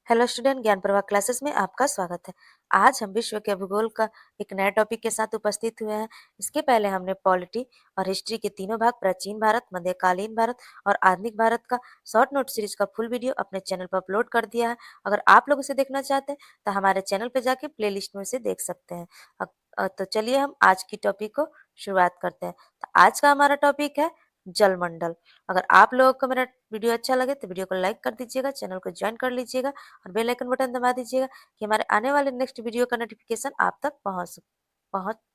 Hello student, ज्ञान प्रवाह classes में आपका स्वागत है। आज हम विश्व के भूगोल का एक नए टॉपिक के साथ उपस्थित हुए हैं। इसके पहले हमने पॉलिटी और हिस्ट्री के तीनों भाग, प्राचीन भारत, मध्यकालीन भारत और आधुनिक भारत का शॉर्ट नोट सीरीज का फुल वीडियो अपने चैनल पर अपलोड कर दिया है। अगर आप लोग उसे देखना चाहते हैं तो हमारे चैनल पर जाके प्ले लिस्ट में उसे देख सकते हैं। तो चलिए हम आज की टॉपिक को शुरुआत करते हैं। तो आज का हमारा टॉपिक है जलमंडल। अगर आप लोगों को मेरा वीडियो अच्छा लगे तो वीडियो को लाइक कर दीजिएगा, चैनल को ज्वाइन कर लीजिएगा और बेल आइकन बटन दबा दीजिएगा कि हमारे आने वाले नेक्स्ट वीडियो का नोटिफिकेशन आप तक पहुंच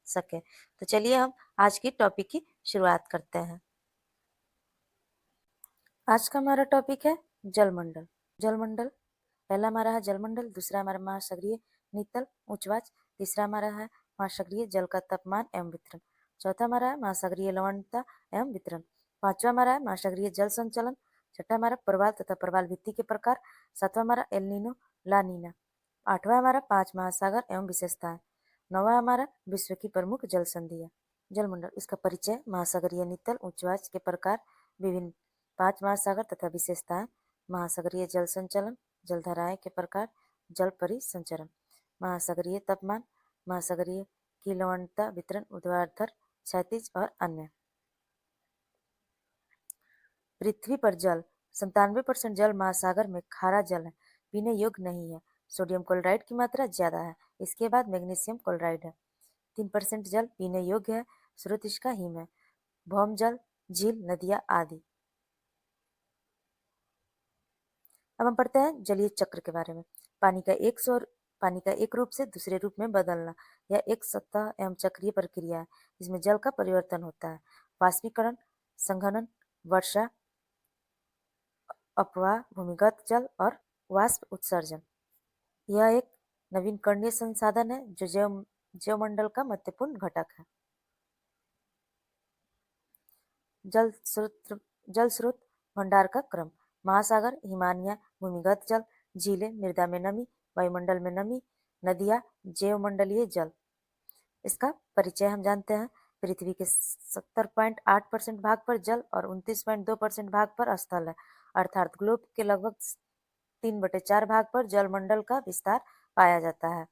सके। तो चलिए हम आज की टॉपिक की शुरुआत करते हैं। आज का हमारा टॉपिक है जलमंडल। जलमंडल पहला हमारा है जलमंडल, दूसरा हमारा महासागरीय नीतल ऊंचवाच, तीसरा हमारा है महासागरीय जल का तापमान एवं वितरण, चौथा हमारा है महासागरीय लवणता एवं वितरण, पांचवा हमारा है महासागरीय जल संचलन, छठा हमारा प्रवाल तथा प्रवाल भित्ति के प्रकार, सातवां हमारा एल नीनो ला नीना, आठवां हमारा 5 महासागर एवं विशेषताएं, नौवां हमारा विश्व की प्रमुख जल संधियां। जलमंडल, इसका परिचय, महासागरीय नीतल ऊंचवाच के प्रकार, विभिन्न 5 महासागर तथा विशेषताएं, महासागरीय जल संचलन, जलधाराएं के प्रकार, जल परिसंचरण, महासागरीय तापमान, महासागरीय की लवणता वितरण, ऊर्ध्वाधर, क्षैतिज और अन्य। पृथ्वी पर जल 97% जल महासागर में खारा जल है, पीने योग्य नहीं है। सोडियम क्लोराइड की मात्रा ज्यादा है, इसके बाद मैग्नीशियम क्लोराइड है। 3% जल पीने योग्य है, स्रोत इसका हिम है। भौम जल, झील, नदियां आदि। अब हम पढ़ते हैं जलीय चक्र के बारे में। पानी का एक रूप से दूसरे रूप में बदलना यह एक सतह एवं चक्रीय प्रक्रिया है, जिसमें जल का परिवर्तन होता है। वाष्पीकरण, संघनन, वर्षा, अपवाह, भूमिगत जल और वाष्प उत्सर्जन। यह एक नवीनकरणीय संसाधन है जो जैवमंडल का महत्वपूर्ण घटक है। जल स्रोत भंडार का क्रम, महासागर, हिमानिया, भूमिगत जल, झीलें, मृदा में नमी, वायुमंडल में नमी, नदियां, जैवमंडलीय जल। इसका परिचय हम जानते हैं। पृथ्वी के 70.8% भाग पर जल और 29.2% भाग पर स्थल है, अर्थात ग्लोब के लगभग 3/4 भाग पर जलमंडल का विस्तार पाया जाता है।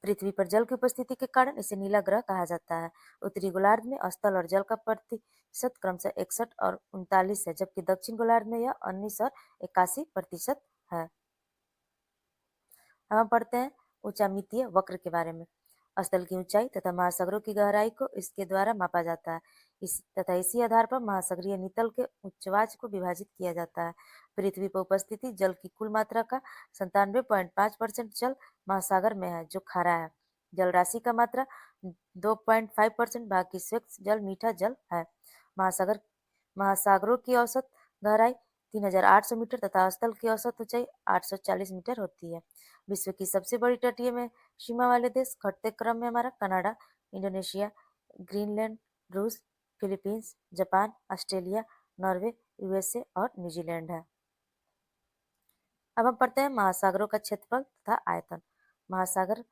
पृथ्वी पर जल की उपस्थिति के कारण इसे नीला ग्रह कहा जाता है। उत्तरी गोलार्ध में स्थल और जल का प्रतिशत क्रमशः 61 और 39 है, जबकि दक्षिण गोलार्ध में यह 19 और 81% है। हम पढ़ते हैं ऊंचामितीय वक्र के बारे में। स्थल की ऊंचाई तथा महासागरों की गहराई को इसके द्वारा मापा जाता है। इसी आधार पर महासागरीय नितल के उच्चवाच को विभाजित किया जाता है। पृथ्वी पर उपस्थिति जल की कुल मात्रा का 97.5% जल महासागर में है, जो खारा है। जल राशि का मात्रा 2.5%, बाकी स्वच्छ जल मीठा जल है। महासागरों की औसत गहराई 3800 मीटर तथा स्थल की औसत ऊंचाई 840 मीटर होती है। विश्व की सबसे बड़ी तटीय में सीमा वाले देश घटते क्रम में हमारा कनाडा, इंडोनेशिया, ग्रीनलैंड, रूस, Philippines, Japan, Australia, Norway, USA और न्यूजीलैंड है। अब हम पढ़ते हैं महासागरों का क्षेत्रफल तथा आयतन। महासागर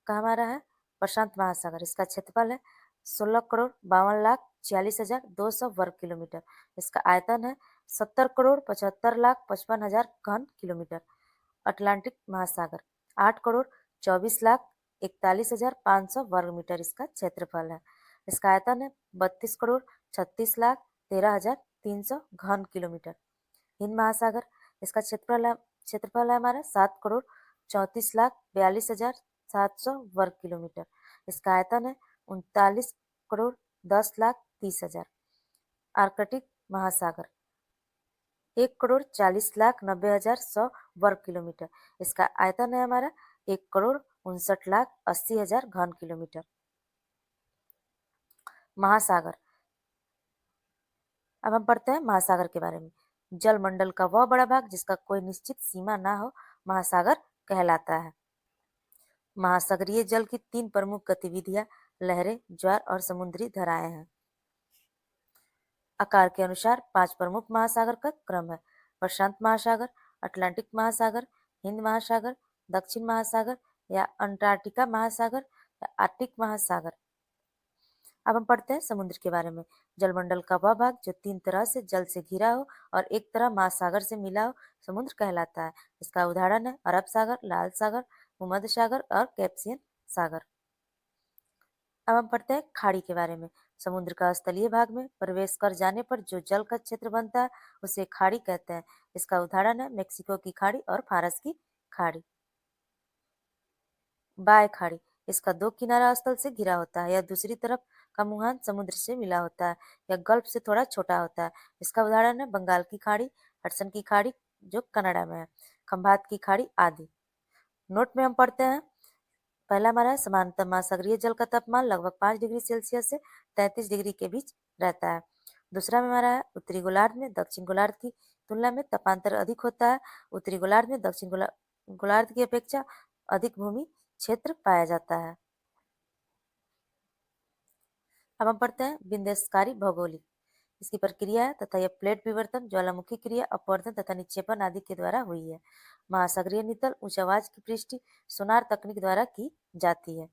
का हमारा है प्रशांत महासागर, इसका क्षेत्रफल है 16,52,46,200 वर्ग किलोमीटर। इसका आयतन है 70,75,55,000 घन किलोमीटर। अटलांटिक महासागर 8,24,41,500 वर्ग मीटर इसका क्षेत्रफल है। इसका आयतन है 32,36,13,300 घन किलोमीटर। हिंद महासागर, इसका क्षेत्रफल है हमारा 7,34,42,700 वर्ग किलोमीटर। इसका आयतन है 39,10,30,000। आर्कटिक महासागर 1,40,90,100 वर्ग किलोमीटर। इसका आयतन है हमारा 1,59,80,000 घन किलोमीटर। महासागर, अब हम पढ़ते हैं महासागर के बारे में। जलमंडल का वह बड़ा भाग जिसका कोई निश्चित सीमा ना हो, महासागर कहलाता है। महासागरीय जल की 3 प्रमुख गतिविधियां लहरें, ज्वार और समुद्री धाराएं हैं। आकार के अनुसार 5 प्रमुख महासागर का क्रम है: प्रशांत महासागर, अटलांटिक महासागर, हिंद महासागर, दक्षिण महासागर या अंटार्कटिका महासागर या आर्कटिक महासागर। अब हम पढ़ते हैं समुद्र के बारे में। जलमंडल का वह भाग जो 3 तरह से जल से घिरा हो और एक तरह महासागर से मिला हो, समुद्र कहलाता है। इसका उदाहरण है अरब सागर, लाल सागर, भूमध्य सागर और कैस्पियन सागर। अब हम पढ़ते हैं खाड़ी के बारे में। समुद्र का स्थलीय भाग में प्रवेश कर जाने पर जो जल का क्षेत्र बनता है उसे खाड़ी कहते हैं। इसका उदाहरण है मेक्सिको की खाड़ी और फारस की खाड़ी। बाय खाड़ी, इसका दो किनारा स्थल से घिरा होता है। यह दूसरी तरफ का मुहान समुद्र से मिला होता है। यह गल्फ से थोड़ा छोटा होता है। इसका उदाहरण है बंगाल की खाड़ी, हडसन की खाड़ी जो कनाडा में है, खंभात की खाड़ी आदि। नोट में हम पढ़ते हैं, पहला हमारा है समांतर महासागरीय जल का तापमान लगभग 5 डिग्री सेल्सियस से 33 डिग्री के बीच रहता है। दूसरा में हमारा है उत्तरी गोलार्ध में दक्षिण गोलार्ध की तुलना में तापांतर अधिक होता है। उत्तरी गोलार्ध में दक्षिण गोलार्ध की अपेक्षा अधिक भूमि क्षेत्र पाया जाता है। अब हम पढ़ते हैं विन्ध्याकारी भौगोलिक। इसकी प्रक्रिया है तथा यह प्लेट विवर्तन, ज्वालामुखी क्रिया, अपवर्तन तथा निक्षेपण आदि के द्वारा हुई है। महासागरीय नितल उच्च आवाज की पुष्टि सोनार तकनीक द्वारा की जाती है।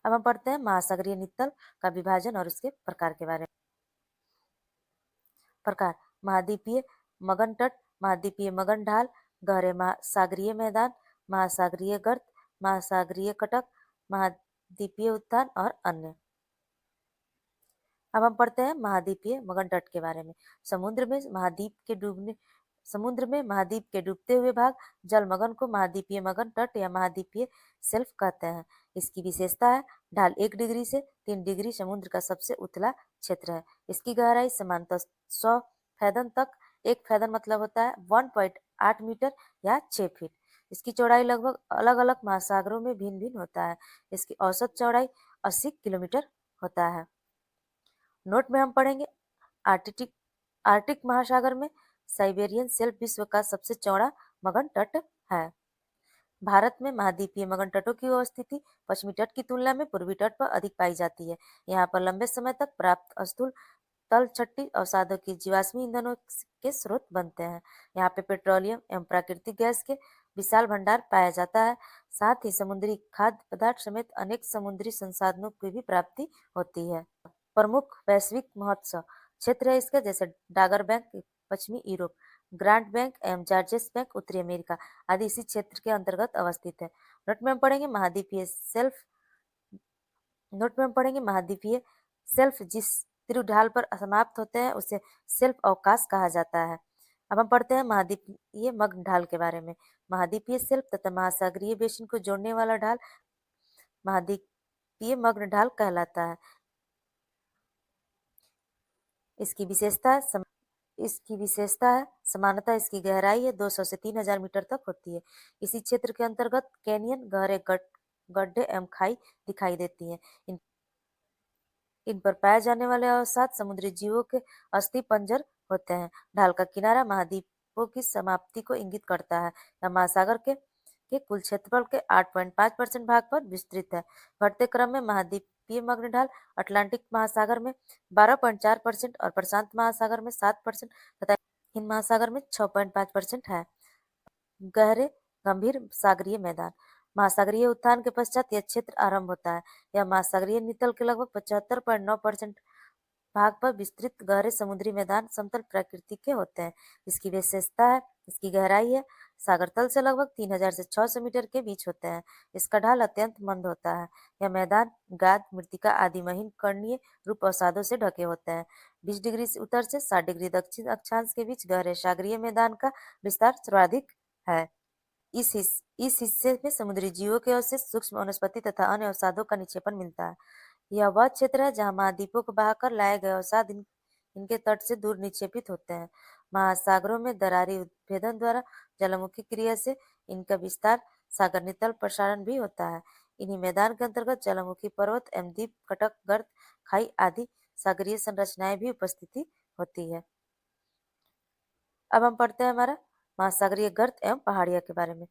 अब हम पढ़ते हैं महासागरीय नितल का विभाजन और उसके प्रकार के बारे में। प्रकार: महाद्वीपीय मगन तट, महाद्वीपीय मगन ढाल, गहरे सागरीय मैदान, महासागरीय गर्त, महासागरीय कटक, महाद्वीपीय उत्थान और अन्य। अब हम पढ़ते हैं महाद्वीपीय मगन तट के बारे में। समुद्र में महाद्वीप के डूबते हुए भाग जलमग्न को महाद्वीपीय मगन तट या महाद्वीपीय शेल्फ कहते हैं। इसकी विशेषता है ढाल 1 डिग्री से 3 डिग्री समुद्र का सबसे उथला क्षेत्र है। इसकी गहराई सामान्यतः 100 फैदन तक, 1 फैदन मतलब होता है 1.8 मीटर या 6 फीट। इसकी चौड़ाई लगभग अलग अलग महासागरों में भिन्न भिन्न होता है। इसकी औसत चौड़ाई 80 किलोमीटर होता है। नोट में हम पढ़ेंगे आर्कटिक महासागर में साइबेरियन शेल्फ विश्व का सबसे चौड़ा मगन तट है। भारत में महाद्वीपीय मगन तटों की स्थिति पश्चिमी तट की तुलना में पूर्वी तट पर अधिक पाई जाती है। यहाँ पर लंबे समय तक प्राप्त स्थूल तल छट्टी अवसादों की जीवाश्मी ईंधनों के स्रोत बनते हैं। यहाँ पे पेट्रोलियम एवं प्राकृतिक गैस के विशाल भंडार पाया जाता है। साथ ही समुद्री खाद्य पदार्थ समेत अनेक समुद्री संसाधनों की भी प्राप्ति होती है। प्रमुख वैश्विक महोत्सव क्षेत्र है इसका, जैसे डागर बैंक पश्चिमी यूरोप, ग्रांट बैंक एवं जॉर्जेस बैंक उत्तरी अमेरिका आदि इसी क्षेत्र के अंतर्गत अवस्थित है। नोट में हम पढ़ेंगे महाद्वीपीय सेल्फ जिस त्रिभुज ढाल पर समाप्त होते हैं उसे सेल्फ अवकाश कहा जाता है। अब हम पढ़ते हैं महाद्वीपीय मग्न ढाल के बारे में। महाद्वीपीय सेल्फ तथा महासागरीय बेसिन को जोड़ने वाला ढाल महाद्वीपीय मग्न ढाल कहलाता है। इसकी विशेषता है सामान्यतः इसकी गहराई है 200 से 3000 मीटर तक होती है। इसी क्षेत्र के अंतर्गत कैनियन, गहरे गड्ढे एवं खाई दिखाई देती हैं। इन पर पाए जाने वाले अवसाद समुद्री जीवों के अस्थि पंजर होते हैं। ढाल का किनारा महाद्वीपों की समाप्ति को इंगित करता है। यह महासागर के कुल क्षेत्रफल के 8.5% भाग पर विस्तृत है। घटते क्रम में महाद्वीपीय मग्न ढाल अटलांटिक महासागर में 12.4% और प्रशांत महासागर में 7% तथा हिंद महासागर में 6.5% है। गहरे गंभीर सागरीय मैदान महासागरीय उत्थान के पश्चात यह क्षेत्र आरंभ होता है। यह महासागरीय नितल के लगभग 75.9% भाग पर विस्तृत गहरे समुद्री मैदान समतल प्रकृति के होते हैं। इसकी विशेषता है इसकी गहराई है सागर तल से लगभग 3000 से 600 मीटर के बीच होते हैं। इसका ढाल अत्यंत मंद होता है। यह मैदान गाद, मृत्तिका आदि महीन कर्णीय रूप अवसादों से ढके होते हैं। 20 डिग्री उत्तर से 60 डिग्री दक्षिण अक्षांश के बीच गहरे सागरीय मैदान का विस्तार सर्वाधिक है। इस हिस्से में समुद्री जीवों के अवशेष, सूक्ष्म वनस्पति तथा अन्य अवसादों का निक्षेपण मिलता है। यह वह क्षेत्र है जहाँ महाद्वीपों को बहाकर लाए गए अवसाद इनके तट से दूर निक्षेपित होते हैं। महासागरों में दरारी उद्भेदन द्वारा ज्वालामुखी क्रिया से इनका विस्तार सागर नितल प्रसारण भी होता है। इन्हीं मैदान के अंतर्गत ज्वालामुखी पर्वत एवं द्वीप, कटक, गर्त, खाई आदि सागरीय संरचनाएं भी उपस्थिति होती है। अब हम पढ़ते हैं हमारा महासागरीय गर्त एवं पहाड़िया के बारे में।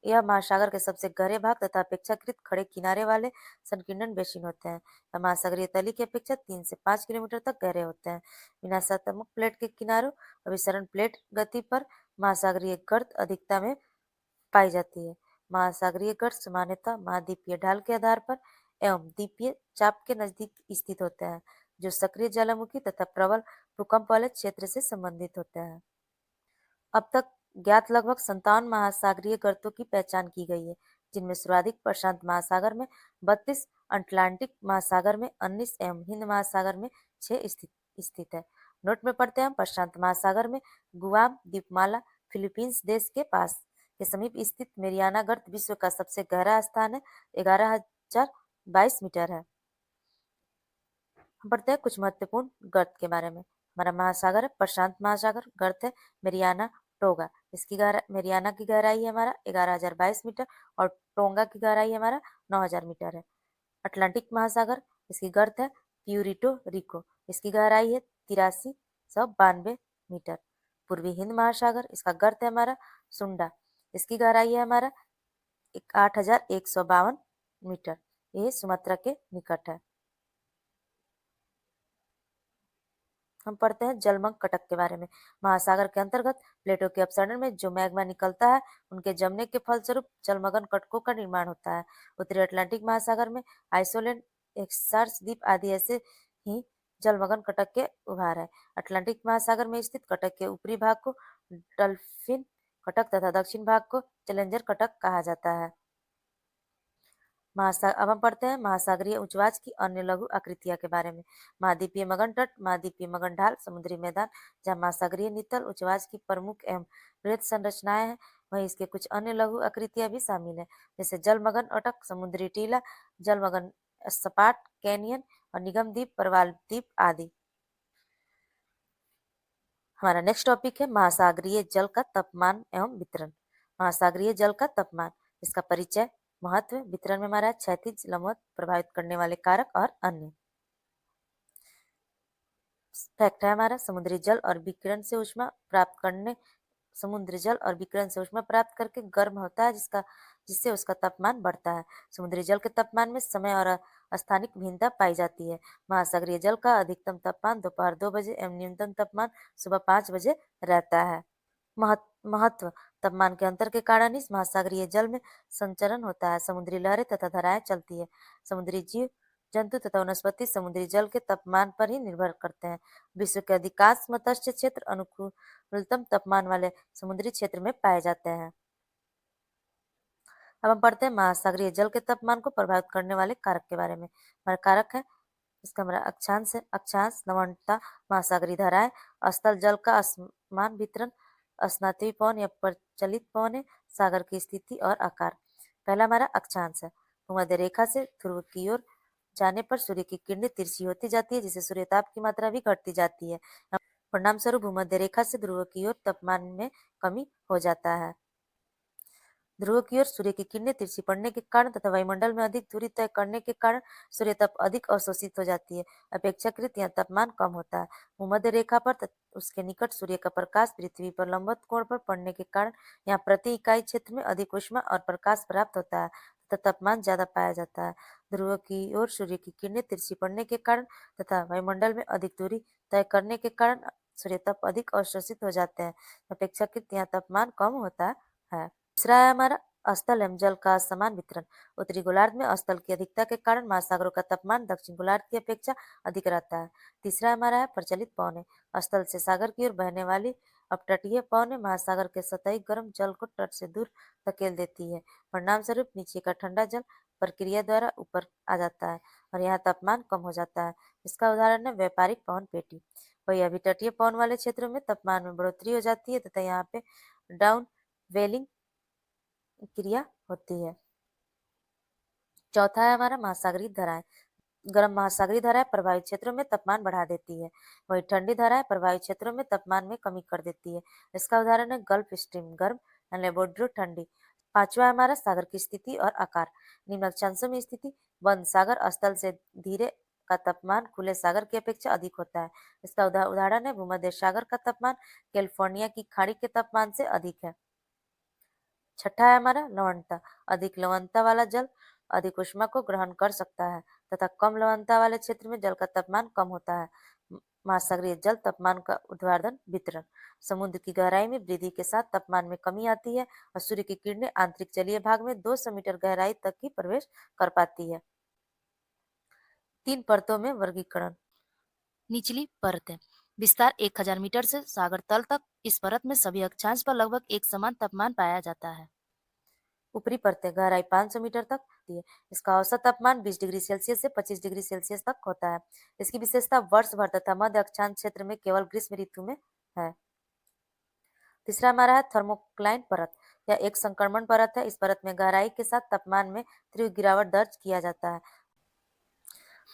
यह महासागर के सबसे गहरे भाग तथा अपेक्षाकृत खड़े किनारे वाले संकीर्ण बेसिन होते हैं। यह महासागरीय तली की अपेक्षा 3 से 5 किलोमीटर तक गहरे होते हैं। विनाशात्मक प्लेट के किनारों अभिसरण प्लेट गति पर महासागरीय गर्त अधिकता में पाई जाती है। महासागरीय गर्त सामान्यतः महाद्वीपीय ढाल के आधार पर एवं द्वीपीय चाप के नजदीक स्थित होते हैं, जो सक्रिय ज्वालामुखी तथा प्रबल भूकंप वाले क्षेत्र से संबंधित होते हैं। अब तक ज्ञात लगभग 57 महासागरीय गर्तों की पहचान की गई है, जिनमें सर्वाधिक प्रशांत महासागर में 32, अटलांटिक महासागर में 19 एवं हिंद महासागर में 6 स्थित है। नोट में पढ़ते हैं प्रशांत महासागर में गुआम द्वीपमाला फिलीपींस देश के पास के समीप स्थित मेरियाना गर्त विश्व का सबसे गहरा स्थान है, 11,022 मीटर है। हम पढ़ते हैं कुछ महत्वपूर्ण गर्त के बारे में। हमारा महासागर है प्रशांत महासागर, गर्त है मेरियाना टोगा। इसकी मेरियाना की गहराई है हमारा 11,022 मीटर और टोंगा की गहराई है हमारा 9,000 मीटर है। अटलांटिक महासागर, इसकी गर्त है प्यूरिटो रिको, इसकी गहराई है 8392 मीटर। पूर्वी हिंद महासागर, इसका गर्त है हमारा सुंडा, इसकी गहराई है हमारा 8,152 मीटर। ये सुमात्रा के निकट है। हम पढ़ते हैं जलमग्न कटक के बारे में। महासागर के अंतर्गत प्लेटों के अपसरण में जो मैग्मा निकलता है, उनके जमने के फलस्वरूप जलमग्न कटकों का निर्माण होता है। उत्तरी अटलांटिक महासागर में आइसोलैंड, एक्सार्स द्वीप आदि ऐसे ही जलमग्न कटक के उभार है। अटलांटिक महासागर में स्थित कटक के ऊपरी भाग को डल्फिन कटक तथा दक्षिण भाग को चैलेंजर कटक कहा जाता है। अब हम पढ़ते हैं महासागरीय उच्चवाच की अन्य लघु आकृतियां के बारे में। महाद्वीपीय मगन तट, महाद्वीपीय मगन ढाल, समुद्री मैदान, जहाँ महासागरीय नितल उच्चवाच की प्रमुख एवं बृहद संरचनाएं हैं, वहीं इसके कुछ अन्य लघु आकृतियां भी शामिल है, जैसे जलमग्न अटक, समुद्री टीला, जलमग्न सपाट, कैनियन और निगम द्वीप, प्रवाल द्वीप आदि। हमारा नेक्स्ट टॉपिक है महासागरीय जल का तापमान एवं वितरण। महासागरीय जल का तापमान, इसका परिचय, महत्व, वितरण में हमारा क्षैतिज लंबवत प्रभावित करने वाले कारक और अन्य। फैक्ट है हमारा समुद्री जल और विकिरण से ऊष्मा प्राप्त करने समुद्री जल और विकिरण से ऊष्मा प्राप्त करके गर्म होता है, जिससे उसका तापमान बढ़ता है। समुद्री जल के तापमान में समय और स्थानिक भिन्नता पाई जाती है। महासागरीय जल का अधिकतम तापमान दोपहर 2 बजे एवं न्यूनतम तापमान सुबह 5 बजे रहता है। महत्व, तापमान के अंतर के कारण इस महासागरीय जल में संचरण होता है, समुद्री लहरें तथा धाराएं चलती है। समुद्री जीव जंतु तथा वनस्पति समुद्री जल के तापमान पर ही निर्भर करते हैं। विश्व के अधिकांश मत्स्य क्षेत्र अनुकूलतम तापमान वाले समुद्री क्षेत्र में पाए जाते हैं। अब हम पढ़ते हैं महासागरीय जल के तापमान को प्रभावित करने वाले कारक के बारे में। हमारा कारक है, इसका हमारा अक्षांश है, अक्षांश, लवणता, महासागरीय धाराएं, स्थल जल का असमान वितरण, स्नाती पवन या प्रचलित पवन है, सागर की स्थिति और आकार। पहला हमारा अक्षांश है, भूमध्य रेखा से ध्रुव की ओर जाने पर सूर्य की किरणें तिरछी होती जाती है, जिससे सूर्यताप की मात्रा भी घटती जाती है। परिणाम स्वरूप भूमध्य रेखा से ध्रुव की ओर तापमान में कमी हो जाता है। ध्रुव की ओर सूर्य की किरणें तिरछी पड़ने के कारण तथा वायुमंडल में अधिक दूरी तय करने के कारण सूर्य ताप अधिक अवशोषित हो जाती है। अपेक्षाकृत यहाँ तापमान कम होता है। भूमध्य रेखा पर उसके निकट सूर्य का प्रकाश पृथ्वी पर लंबवत कोण पर पड़ने के कारण यहाँ प्रति इकाई क्षेत्र में अधिक ऊष्मा और प्रकाश प्राप्त होता है तथा तापमान ज्यादा पाया जाता है। ध्रुव की ओर सूर्य की किरणें तिरछी पड़ने के कारण तथा वायुमंडल में अधिक दूरी तय करने के कारण सूर्य ताप अधिक अवशोषित हो जाते हैं। अपेक्षाकृत यहाँ तापमान कम होता है। दूसरा है हमारा स्थल एवं जल का समान वितरण। उत्तरी गोलार्ध में स्थल की अधिकता के कारण महासागरों का तापमान दक्षिण गोलार्ध की अपेक्षा अधिक रहता है। तीसरा हमारा है प्रचलित पवनें। स्थल से सागर की ओर बहने वाली अपतटीय पवनें महासागर के सतही गर्म जल को तट से दूर धकेल देती है। परिणाम स्वरूप नीचे का ठंडा जल प्रक्रिया द्वारा ऊपर आ जाता है और यहाँ तापमान कम हो जाता है। इसका उदाहरण है व्यापारिक पवन पेटी। वही अभी तटीय पवन वाले क्षेत्रों में तापमान में बढ़ोतरी हो जाती है तथा यहाँ पे डाउन वेलिंग क्रिया होती है। चौथा है हमारा महासागरीय धाराएं। गर्म महासागरीय धाराएं प्रभावित क्षेत्रों में तापमान बढ़ा देती है, वही ठंडी धाराएं प्रभावित क्षेत्रों में तापमान में कमी कर देती है। इसका उदाहरण है गल्फ स्ट्रीम गर्म, लेबोड्रो ठंडी। पांचवा हमारा सागर की स्थिति और आकार। निम्न अक्षांशों में स्थिति बंद सागर स्थल से धीरे का तापमान खुले सागर की अपेक्षा अधिक होता है। इसका उदाहरण है भूमध्य सागर का तापमान कैलिफोर्निया की खाड़ी के तापमान से अधिक है। छठा है हमारा लवणता। अधिक लवणता वाला जल अधिक ऊष्मा को ग्रहण कर सकता है तथा कम लवणता वाले क्षेत्र में जल का तापमान कम होता है। महासागरीय जल तापमान का ऊर्ध्वाधर वितरण। समुद्र की गहराई में वृद्धि के साथ तापमान में कमी आती है और सूर्य की किरणें आंतरिक जलीय भाग में 200 मीटर गहराई तक की प्रवेश कर पाती है। 3 परतों में वर्गीकरण। निचली परतें। विस्तार 1000 मीटर से सागर तल तक। इस परत में सभी अक्षांश पर लगभग एक समान तापमान पाया जाता है। ऊपरी परतें। गहराई 500 मीटर तक होती है। इसका औसत तापमान 20 डिग्री सेल्सियस से 25 डिग्री सेल्सियस तक होता है। इसकी विशेषता वर्ष भर तथा मध्य अक्षांश क्षेत्र में केवल ग्रीष्म ऋतु में है। तीसरा हमारा है थर्मोक्लाइन परत। यह एक संक्रमण परत है। इस परत में गहराई के साथ तापमान में तीव्र गिरावट दर्ज किया जाता है।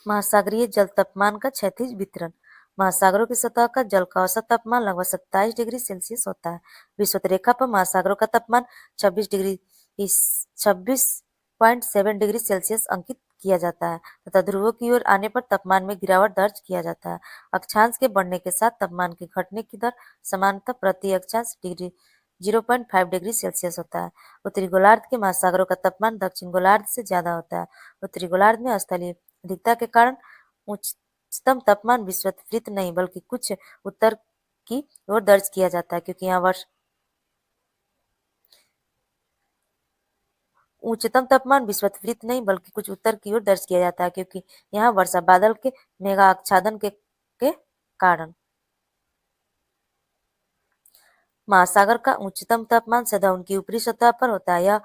महासागरीय जल तापमान का क्षैतिज वितरण। महासागरों की सतह का जल का औसत तापमान लगभग 27 डिग्री सेल्सियस होता है। विषुवत रेखा पर महासागरों का तापमान 26.7 डिग्री सेल्सियस अंकित किया जाता है तथा ध्रुवों की ओर आने पर तापमान में गिरावट दर्ज किया जाता है। अक्षांश के बढ़ने के साथ तापमान के घटने की दर सामान्यतः प्रति अक्षांश डिग्री 0.5 डिग्री सेल्सियस होता है। उत्तरी गोलार्ध के महासागरों का तापमान दक्षिण गोलार्ध से ज्यादा होता है। उत्तरी गोलार्ध में स्थलीय अधिकता के कारण उच्चतम तापमान विषुवत नहीं बल्कि कुछ उत्तर की ओर दर्ज किया जाता है, क्योंकि यहाँ उच्चतम तापमान विषुवत नहीं बल्कि कुछ उत्तर की ओर दर्ज किया जाता है, क्योंकि यहाँ वर्षा बादल के मेघा आच्छादन के कारण। महासागर का उच्चतम तापमान सदा उनकी ऊपरी सतह पर होता है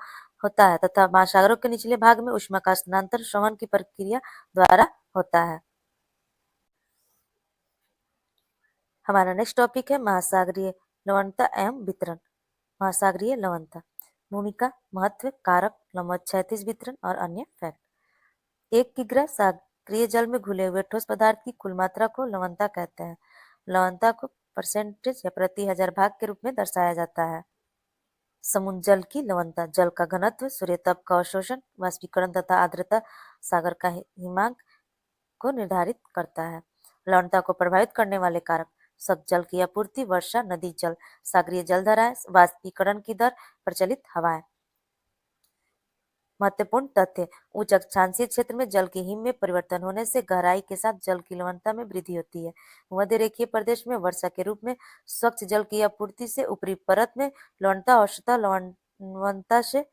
तथा महासागरों के निचले भाग में ऊष्मा का स्थानांतरण संवहन की प्रक्रिया द्वारा होता है। हमारा नेक्स्ट टॉपिक है महासागरीय लवणता एवं वितरण। महासागरीय लवणता। भूमिका, महत्व, कारक, लंबवत क्षैतिज वितरण और अन्य फैक्ट। 1 किग्रा सागरीय जल में घुले हुए ठोस पदार्थ की कुल मात्रा को लवणता कहते हैं। लवणता को परसेंटेज या प्रति हजार भाग के रूप में दर्शाया जाता है। समुद्र जल की लवणता। जल का घनत्व, सूर्यताप का अवशोषण, वाष्पीकरण तथा आर्द्रता सागर का हिमांक को निर्धारित करता है। लवणता को प्रभावित करने वाले कारक। सख्त जल की आपूर्ति, वर्षा, नदी जल, सागरीय जलधाराएं, वाष्पीकरण की दर, प्रचलित हवाएं। महत्वपूर्ण तथ्य। उच्च अक्षांशीय क्षेत्र में जल के हिम में परिवर्तन होने से गहराई के साथ जल की लवणता में वृद्धि होती है। मध्य रेखीय प्रदेश में वर्षा के रूप में स्वच्छ जल की आपूर्ति से ऊपरी परत में लवणता औसतः लवणता से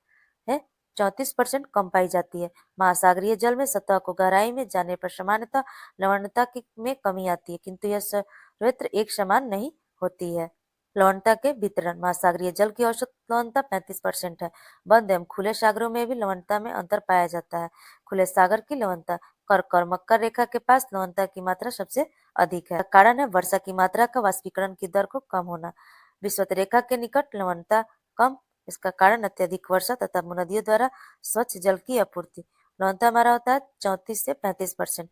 34% कम पाई जाती है। महासागरीय जल में सतह को गहराई में जाने पर सामान्यतः लवणता में कमी आती है, किंतु यह सर्वत्र एक समान नहीं होती है। लवणता के वितरण। महासागरीय जल की औसत लवणता 35% है। बंद एवं खुले सागरों में भी लवणता में अंतर पाया जाता है। खुले सागर की लवणता। कर्क और मकर रेखा के पास लवणता की मात्रा सबसे अधिक है। कारण है वर्षा की मात्रा का वाष्पीकरण की दर को कम होना। विषुवत रेखा के निकट लवणता कम। इसका कारण अत्यधिक वर्षा तथा नदियों द्वारा स्वच्छ जल की आपूर्ति। लवणता हमारा होता है 34 से 35%।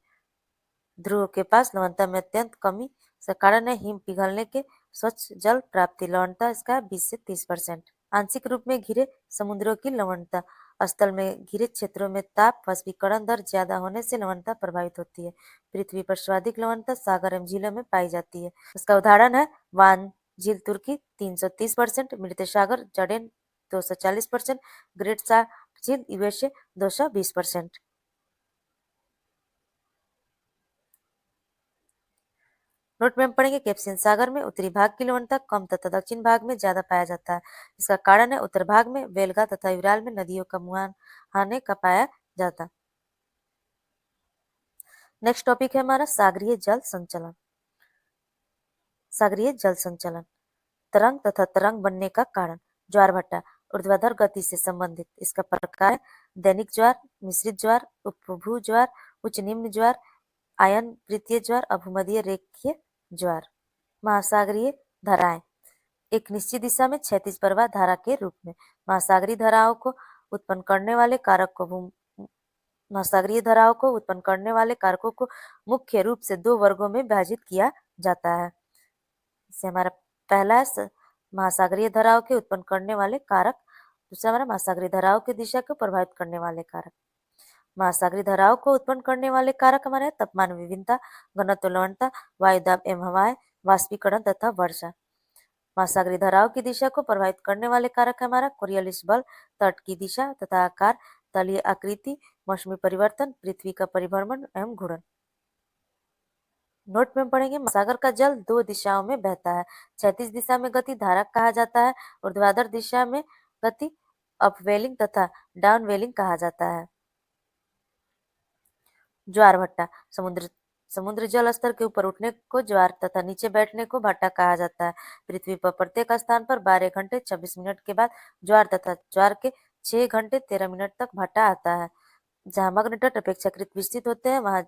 ध्रुव के पास लवणता में अत्यंत कमी। इसका कारण है हिम पिघलने के स्वच्छ जल प्राप्ति। लवणता इसका 20 से 30%। आंशिक रूप में घिरे समुद्रों की लवणता। स्थल में घिरे क्षेत्रों में ताप वाष्पीकरण दर ज्यादा होने से लवणता प्रभावित होती है। पृथ्वी पर सर्वाधिक लवणता सागर एवं झीलों में पाई जाती है। इसका उदाहरण है वान झील तुर्की 330%, मृत सागर जडेन 240%, ग्रेट सार्क झील यूएसए 220%। नोट में हम पढ़ेंगे कैप्सियन सागर में उत्तरी भाग की लवणता कम तथा दक्षिण भाग में ज्यादा पाया जाता है। इसका कारण है उत्तर भाग में वेलगा तथा यूराल में नदियों का मुहाने का पाया जाता। नेक्स्ट टॉपिक है हमारा सागरीय जल संचलन। सागरीय जल संचलन। तरंग तथा तरंग बनने का कारण। ज्वार भाटा ऊर्ध्वाधर गति से संबंधित। इसका प्रकार है दैनिक ज्वार, मिश्रित ज्वार, उपभू ज्वार, उच्च निम्न ज्वार, आयन वृत्तीय ज्वार, अभूमध्य रेखीय ज्वार। महासागरीय धाराएं। एक निश्चित दिशा में क्षैतिज प्रवाह धारा के रूप में। महासागरीय धाराओं को उत्पन्न करने वाले कारकों को मुख्य रूप से 2 वर्गों में विभाजित किया जाता है। इससे हमारा पहला है महासागरीय धाराओं के उत्पन्न करने वाले कारक। दूसरा हमारा महासागरीय धाराओं की दिशा को प्रभावित करने वाले कारक। महासागरीय धाराओं को उत्पन्न करने वाले कारक हमारे तापमान विभिन्नता, घनत्व लवणता, वायुदाब एवं हवाएं, वाष्पीकरण तथा वर्षा। महासागरीय धाराओं की दिशा को प्रभावित करने वाले कारक हमारा कोरियोलिस बल, तट की दिशा तथा आकार, तलीय आकृति, मौसमी परिवर्तन, पृथ्वी का परिभ्रमण एवं घूर्णन। नोट में पढ़ेंगे, सागर का जल 2 दिशाओं में बहता है। क्षैतिज दिशा में गति धारा कहा जाता है। ऊर्ध्वाधर दिशा में गति अपवेलिंग तथा डाउनवेलिंग कहा जाता है। ज्वार भट्टा समुद्र समुद्र जल स्तर के ऊपर उठने को ज्वार तथा नीचे बैठने को भट्टा कहा जाता है। पृथ्वी पर प्रत्येक स्थान पर 12 घंटे 26 मिनट के बाद ज्वार तथा ज्वार के 6 घंटे 13 मिनट तक भट्टा आता है। जहाँ मग्न तट अपेक्षाकृत विस्तृत होते हैं, वहाँ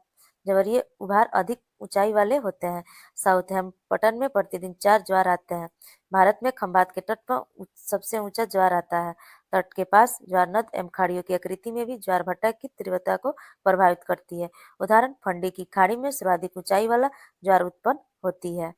ज्वारीय उभार अधिक ऊंचाई वाले होते हैं। साउथहैम्पटन में प्रतिदिन 4 ज्वार आते हैं। भारत में खंबात के तट पर सबसे ऊंचा ज्वार आता है। तट के पास ज्वार नद एवं खाड़ियों की आकृति में भी ज्वार भट्टा की तीव्रता को प्रभावित करती है। उदाहरण, फंडी की खाड़ी में सर्वाधिक ऊंचाई वाला ज्वार उत्पन्न होती है।